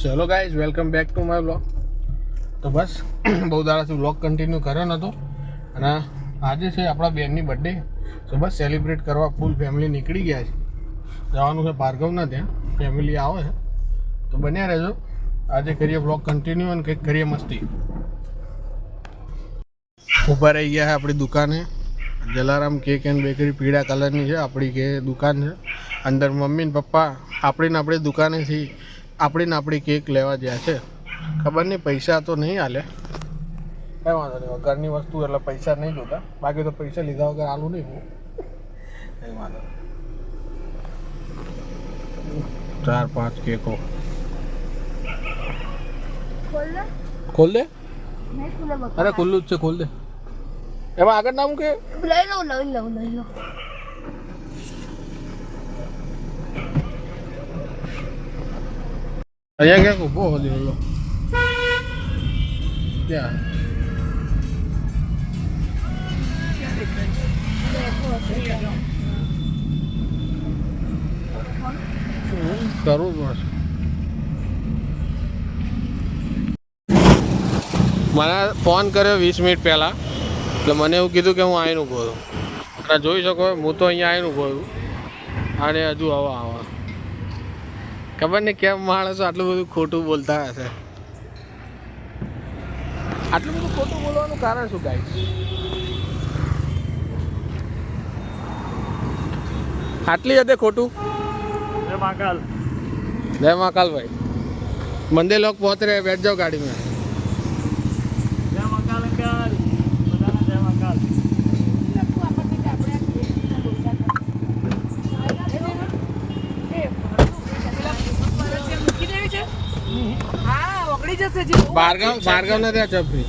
ચલો guys, welcome back to my blog. તો બસ બહુ દાડાથી બ્લોગ કન્ટિન્યુ કર્યો નહોતો અને આજે છે આપણા બેનની બર્થડે. તો બસ સેલિબ્રેટ કરવા ફૂલ ફેમિલી નીકળી ગયા છે. જવાનું છે ભાર્ગવના ત્યાં, ફેમિલી આવે છે તો બન્યા રહેજો. આજે કરીએ બ્લોગ કન્ટિન્યુ અને કંઈક કરીએ મસ્તી. ઊભા રહી ગયા છે આપણી દુકાને. જલારામ કેક એન્ડ બેકરી પીળા કલરની છે આપણી કે દુકાન છે. અંદર મમ્મી ને પપ્પા આપણી દુકાનેથી આપણી કેક લેવા ગયા છે. ખબર નહીં પૈસા તો નહીં હાલે, કંઈ વાંધો નહીં, ઘરની વસ્તુ એટલે પૈસા નહીં જોતા. બાકી તો પૈસા લીધા વગર આલું નહીં હું, કંઈ વાંધો નહીં. 4-5 કેકો ખોલ દે. અરે ખુલ્લું જ છે, ખોલ દે. એમાં આગળ ના મૂકે. લઈ લો અહીંયા ક્યાંક ઊભો હો ત્યાં કરવું જ પડશે. મને ફોન કર્યો 20 મિનિટ પહેલાં, એટલે મને એવું કીધું કે હું આવીને ઊભો છું. અને જોઈ શકો હું તો અહીંયા આવીને ઊભો છું અને હજુ આવા ખબર નહીં કેમ માણસો આટલું બધું ખોટું બોલતા હશે. આટલું બધું ખોટું બોલવાનું કારણ શું ગાઈસ? આટલી હદે ખોટું? જય મહાકાલ. જય મહાકાલ ભાઈ. મંદિર લોક પહોંચ રહે, બેઠ જાઓ ગાડી में. જય મહાકાલ અંકલ, બધાને જય મહાકાલ. ભાર્ગવ ને ત્યાં ચપરી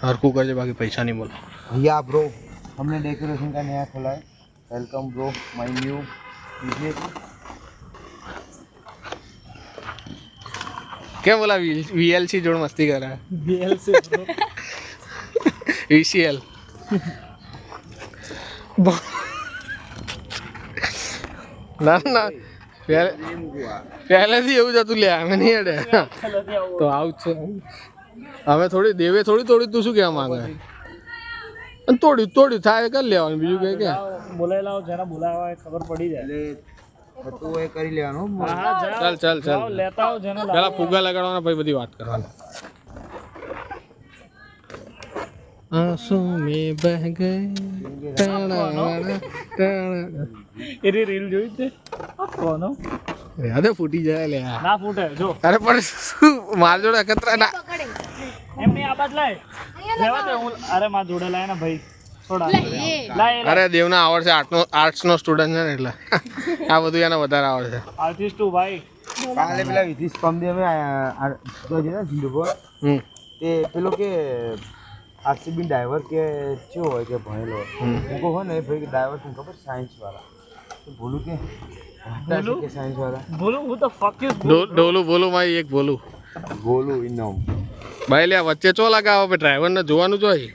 हरकू करजे, बाकी पैसा नहीं बोला भैया ब्रो, हमने डेकोरेशन का नया खोला है. Welcome bro my new business. क्या बोला? VLC जोड़ मस्ती कर रहा है. VLC bro. VCL ના ના પહેલેથી એવું જ હતું. લે અમે નહીં અડે તો આવું જ છે. હવે થોડી દેવે થોડી તું શું કહેવા માંગે? અને તોડ્યું થાય કરી લેવાનું, બીજું કઈ કે બોલાવી લાવો, જેને બોલાવા હોય ખબર પડી જાય. એટલે તો એ કરી લેવાનું. ચાલ જાઓ, લેતા આવો જેને લાવો. પેલા ફુગ્ગા લગાડવાના પછી બધી વાત કરવાની. આંસુ મેં બહ ગયે. એની રીલ જોઈ છે કોનો? યાદ ફૂટી જાય લે. ના ફૂટે જો. અરે પણ શું માર જોડે અખતરા ના. એમની આ બાદ લાય. લેવા દે હું. અરે માર જોડે લાય ને ભાઈ. થોડા લાય. અરે દેવના આવડશે, આર્ટ્સ નો સ્ટુડન્ટ છે ને એટલે આ બધું એને વધારે આવડશે. આર્ટિસ્ટ તું ભાઈ. કાલે પેલા વિધિશ પમદે અમે તો છે ને જીંદો તે પેલો કે આરસીબી ડ્રાઈવર કે શું હોય કે ભણેલો હોય. હું કહું ને ભાઈ ડ્રાઈવર તને ખબર સાયન્સ વાળા તો બોલું કે સાયન્સ વાળા બોલું હું તો ફક યુ. ડોલું બોલું ભાઈ, એક બોલું ઇનામ ભાઈ. લે વચ્ચે ચો લગાવો ભાઈ, ડ્રાઈવર ને જોવાનું જોઈએ.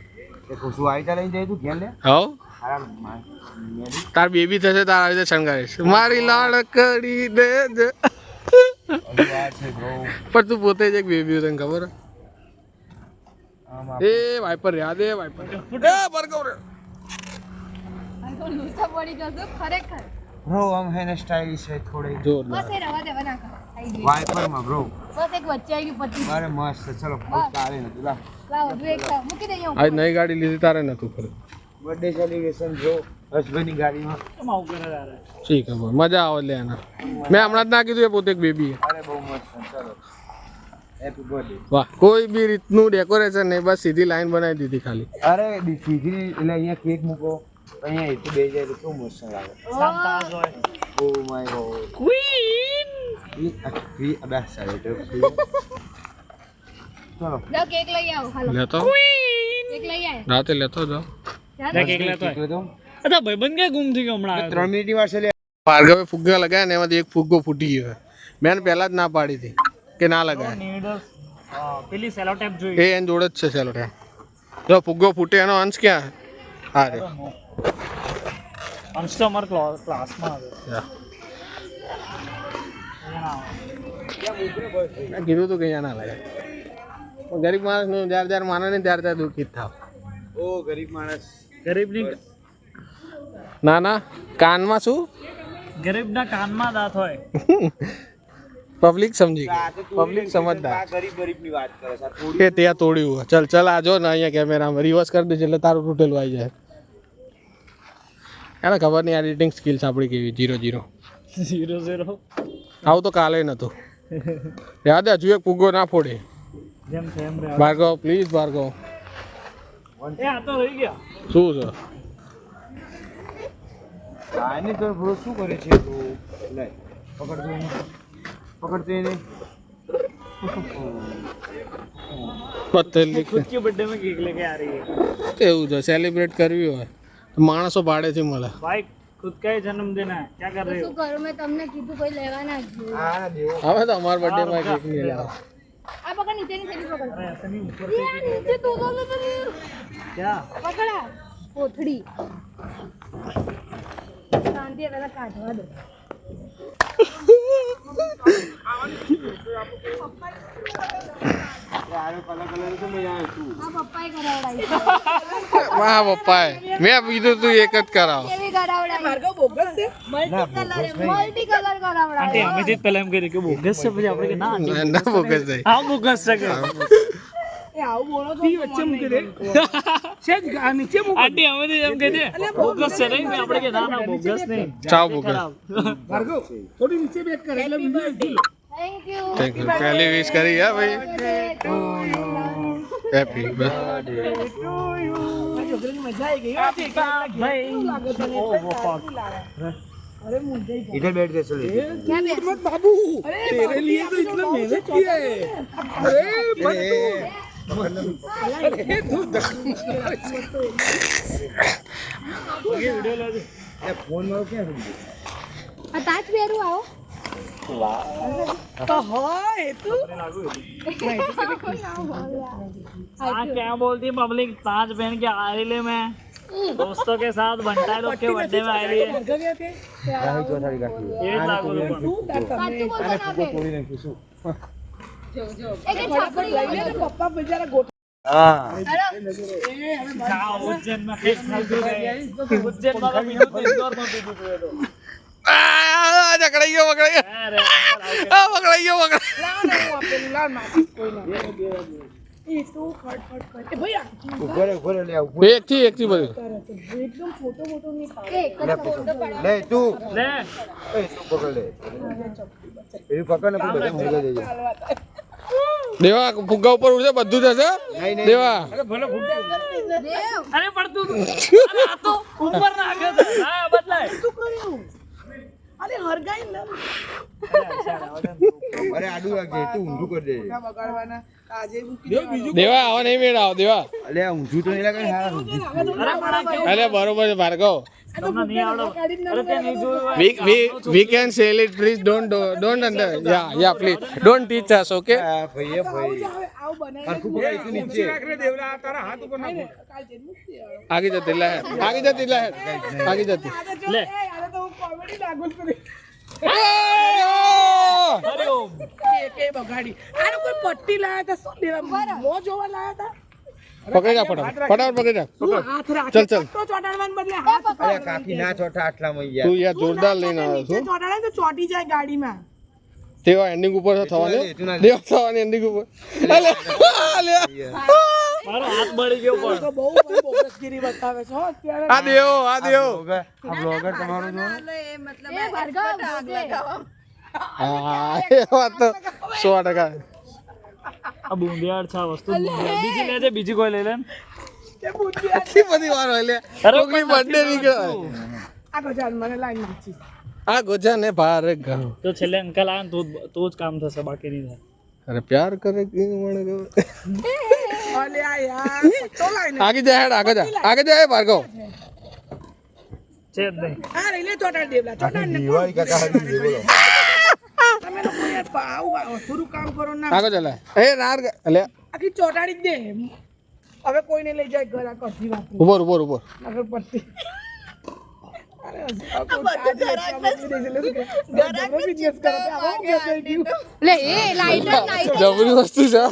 એ ખુશું આઈટા લઈને જાય તું ઘેર લે. હાઉ આરામ તાર બેબી થશે, તાર આવી રીતે શણગારીશ. મારી લાડકડી દે જ. પણ તું પોતે જ એક બેબી તને ખબર? એ વાઇપર યાદ એ વાઇપર બરગવ રે બ્રો આમ હે ને સ્ટાઇલિશ છે થોડી જોરદાર. વાઇપર માં બ્રો મૂકી અરે મસ્ત છે. ચલો બસ તારે ને તુલા દઈએ આજ નવી ગાડી લીધી તારે નતું ખરું. બર્થડે સેલિબ્રેશન બ્રો હસબન્ડની ગાડીમાં. કેમ આવું કરે યાર? ઠીક હે ભાઈ, મજા આવે લે એના. મેં હમણાં જ ના કીધું એ પોતે એક બેબી છે. અરે બહુ મસ્ત છે. ચલો હેપી બર્થડે. વાહ, કોઈ બી રીતનું ડેકોરેશન નહીં, બસ સીધી લાઈન બનાવી દીધી ખાલી. અરે સીધી એટલે અહીંયા કેક મૂકો અહીંયા એથી બે જાય તો કેવું મસ્ત લાગે. શાંતાજ હોય. Oh my God queen. વી અબે સારી તો ચલો કેક લઈ આવો. હાલો લેતો કેક લઈ આય. રાતે લેતો જાઓ. કેક લેતો હોય. અચ્છા ભાઈબંધ કે ગુમ થઈ ગયો હમણાં? 3 મિનિટની વાર છે લે. ભાર્ગવે ફુગ્ગા લગાવ્યા ને એમાંથી એક ફુગ્ગો ફૂટી ગયો. મેં પહેલા જ ના પાડી હતી કે ના લગાય. નીડલ્સ પેલી સેલો ટેપ જોઈ. એ એન જોડે જ છે સેલો ટેપ. જો ફુગ્ગો ફૂટે એનો અંશ ક્યાં? હા રે અંશ તો અમારા ક્લાસમાં આવે મેં કીધું તું કે અહીંયા ના લાગે પણ ગરીબ માણસનું જ્યારે જ્યારે માને ને ત્યારે ત્યારે દુઃખી જ થાવ. ઓ ગરીબ માણસ. ગરીબની ના ના કાનમાં શું ગરીબના કાનમાં દાંત હોય. પબ્લિક સમજી ગઈ, પબ્લિક સમજદાર આ ગરીબની વાત કરે છે. આ થોડી કે ત્યાં તોડ્યું. ચલ ચલ આ જો ને અહીંયા કેમેરામાં રિવર્સ કરી દેજે એટલે તારું તૂટેલું આવી જાય. એને ખબર નહીં એડિટિંગ સ્કિલ્સ આપણી કેવી 0-0. 0-0 આવું તો કાલે નહોતું. યાદ હજુ એક ફુગ્ગો ના ફોડે. જેમ છે એમ રે. ભાર્ગવ પ્લીઝ ભાર્ગવ. એ આ તો રહી ગયા. શું છે? આને તો બ્રો શું કરે છે તું? લે પકડતો એને. પકડતો એને. પતેલી खुद के बर्थडे में केक लेके आ रही है એવું છે સેલિબ્રેટ કરવી હોય તો માણસો ભાડેથી મળે. भाई खुद का ही जन्मदिन है क्या कर रहे हो શું કરું મેં તમને કીધું કોઈ લેવા ના ગયું આ દેવો. હવે તો અમારા બર્થડેમાં કેક નહીં લાવે. આ પકડ નીચેની થેલી પકડ अरे ऐसा नहीं ऊपर યાર, નીચે તો क्या પકડા કોથળી શાંતિ પેલા કાઢવા દો આરે કલર તો મેં આ તું. આ પપ્પાએ કરાવડાવી વાહ પપ્પાએ મેં કીધું તું એક જ કરાવ. કેવી કરાવડાવી ના બોગસ નહીં. મલ્ટી કલર आंटी કરાવડાવી हमें जीत पहले हम कह रहे कि बोगस से પછી આપણે કે ના આંટી ના ના બોગસ નહીં. હા બોગસ છે કે આંટી અમે તો એમ કહે છે બોગસ છે નહીં આપણે કે ના ના બોગસ નહીં ચાવ bogus. Thank you thank you. પહેલી વિશ કરી હે ભાઈ. Happy birthday. इधर बैठ के चलो. ક્યાં બેસ फोन मारो क्या तुम? આ તાજ પહેરું આવો हाँ क्या बोलती है पब्लिक ताज पहन के आ रही ले मैं दोस्तों के साथ बंटा लोग के बर्थडे में आ रही है राही चौथारी काटी. ये लागू लोग સાચું બોલજો ના બે तोड़ी नहीं શું? એક છાપડી લઈ લે હા. उज्जैन में खेत फालतू गए उज्जैन में पीटू तो इंदौर में पीटू तो આ જકડાઈ ગયો પકડાઈ ગયો. अरे આ પકડાઈ ગયો પકડાઈ. ઉપર લે ઉપર. એક થી બધું. એક જ ફોટો પડાવ લે તું. ले એ તું પકડ લે. એ પકડ ને બધા મૂકી દેજે. દેવા ફુગ્ગા ઉપર ઉડશે બધું થશે. નહીં નહીં. દેવા દેવ अरे पड़ तू अरे आ तो ऊपर ना आ गया था हां बदलाय અરે આડું વાગે તું ઊંધું કરી દે. દેવા આવા નહીં મેળાવ દેવા. અલે આ ઊંધું તો નહીં લાગે હા ઊંધું. अरे बड़ा क्यों અરે બરોબર છે ભાર્ગવ. તમને નહીં આવડો અરે તે નહીં જોયું we can sell it please don't under yeah please don't teach us okay. આ ભાઈ એ ભાઈ. હરખું પકડ તું નીચે. आगे जाते लहर आगे जाती लहर आगे जाती. ले આ! अरे ओम પકડી જા ફટાફટ પકડી જા ચલ ચલ. અરે કાકી ના ચોટા આટલામાં યાર. તું યાર જોરદાર લઈને આવ્યો છું. ચોટી જાય ગાડીમાં તેવા એન્ડિંગ ઉપર થવાની દેવા થવાની એન્ડિંગ ઉપર. અલે અલે મારો હાથ બળી ગયો પણ તો બહુ બોગસગીરી બતાવે છે હો અત્યારે આ દેવો આ દેવો. આ બ્લોગર તમારો જો. એ ભાર્ગવ હા એ વાત તો 100%. આ બુંદિયાળ છે આ વસ્તુ બુંદિયાળ બીજી લેજે બીજી કોઈ લઈ લે ને. આટલી બધી વાર હોય લે કોકની બર્થડે નીકળે. આ ગજાન મને લાઈન નાખી આ ગોજા ને ભારે ગયો. તો છેલ્લે અંકલ આવે ને તો જ કામ થશે બાકી નહીં થાય અરે પ્યાર કરે કે મને અલે આ યાર તો લાઈન આગે જા હેડ આગે જા ભાર્ગવ. છે જ નહીં આ રેલે ચોટાડ દેવલા ચોટાડ ને દિવાળી કાકા હારી દે બોલો. તમે લોકો યાર આવું થોડું કામ કરો ના આગળ ચાલે એ નાર અલે આખી ચોટાડી જ દે હવે કોઈને લઈ જાય ઘર આ કઢી વાત ઉભો ઉભો ઉભો આગળ પડતી અરે બિઝનેસ કરે લે એ લાઈટર નાઈ જબરી વસ્તુ છે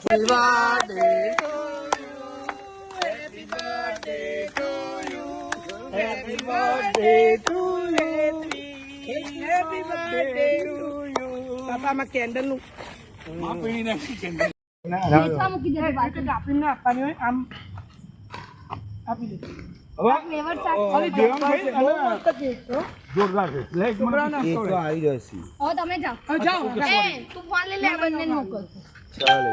પાપામાં કેન્ડલ નું મૂકી દે આપીને આપવાની હોય આમ આપી દે ફ્લેવર ચાટ જોરદાર છે કેક તો આવી જશે હવે તમે જાઓ જાઓ એ તું ફોન લઈ લે આ બંનેને મોકલ ચાલે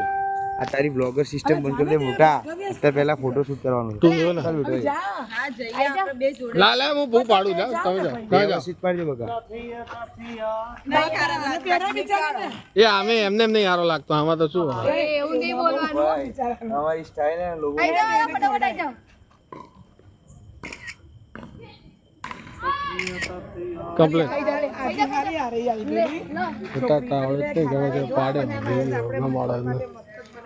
આ તારી બ્લોગર સિસ્ટમ બંધ કરી દે મોટા અત્યારે પહેલા ફોટો શૂટ કરવાનું તું જો ને ચાલ બેટા હા જઈએ આપણે બે જોડે લા લા હું બહુ પાડું જાવ તમે જાઓ તમે જાઓ વ્યવસ્થિત પાડજો બકા એ આમે એમને એમ નહીં સારો લાગતો આમાં તો શું એવું નહીં બોલવાનું અમારી સ્ટાઇલ હે લોકો આઈ જાઓ ફટાફટ આઈ જાઓ કમ્પ્લીટ લે લો ઉતારતા આવડે તે ગમે તે પાડે ન મળે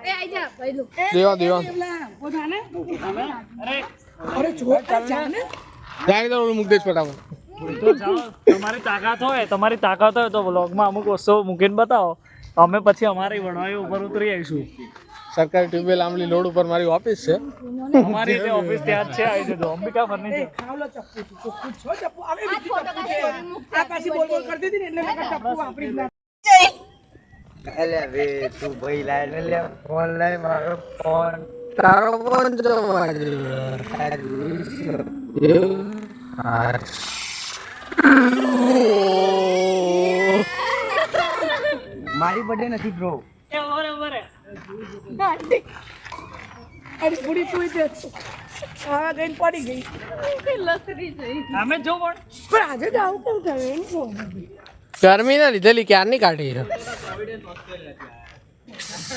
એ આઈ જા ભાઈ લો દેવા દેવા અરે જો જાને જાય તો ઓલું મૂક દે ફટાફટ તો જાઓ તમારી તાકાત હોય તો વ્લોગમાં અમુક વસ્તુ મૂકીને બતાવો અમે પછી અમારી વણવાઈ ઉપર ઉતરી આવીશું સરકારી ટ્યુબવેલ આંબલી રોડ ઉપર મારી ઓફિસ છે અમારી જે ઓફિસ ત્યાં જ છે આવી જજો અંબિકા ફર્નિચર ખાવલો ચપ્પુ ચોખ્ખું છો ચપ્પુ આવે બીજી ચપ્પુ છે આ પાછી બોલ બોલ કરતી હતી ને એટલે મેં ચપ્પુ વાપરી જ ના અલે વે તું ભાઈ લાય લે ફોન લાય મારો ફોન તારો ફોન જો મારી બર્થડે નથી બ્રો એ બરાબર અરે પૂરી સુઈ દે આવા ગઈને પડી ગઈ લસરી જઈ અમે જો પણ પણ આજે જ આવું કેમ થયું એમ કહો ગરમી ને લીધેલી ક્યારની કાઢી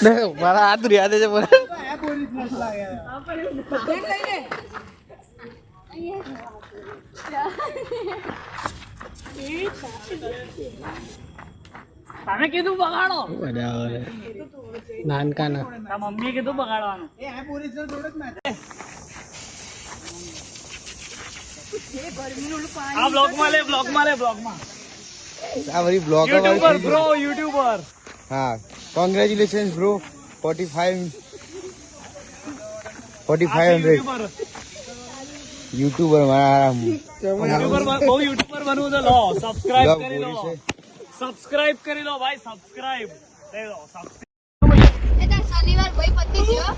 છે મારા હાથ યાદ છે તમે કીધું બગાડો નાનકા ના તાર મમ્મીએ કીધું બગાડવાનું આ બ્લોગમાં લે બ્લોગમાં આ વરી બ્લોગર યુટ્યુબર બ્રો યુટ્યુબર હા કોંગ્રેચ્યુલેશન્સ બ્રો 4500 યુટ્યુબર મારા યુટ્યુબર બનવું તો લો સબસ્ક્રાઇબ કરી લો સબસ્ક્રાઇબ કરી લો ભાઈ સબસ્ક્રાઇબ લઈ લો એ તાર શનિવાર ભાઈ પતિ ગયો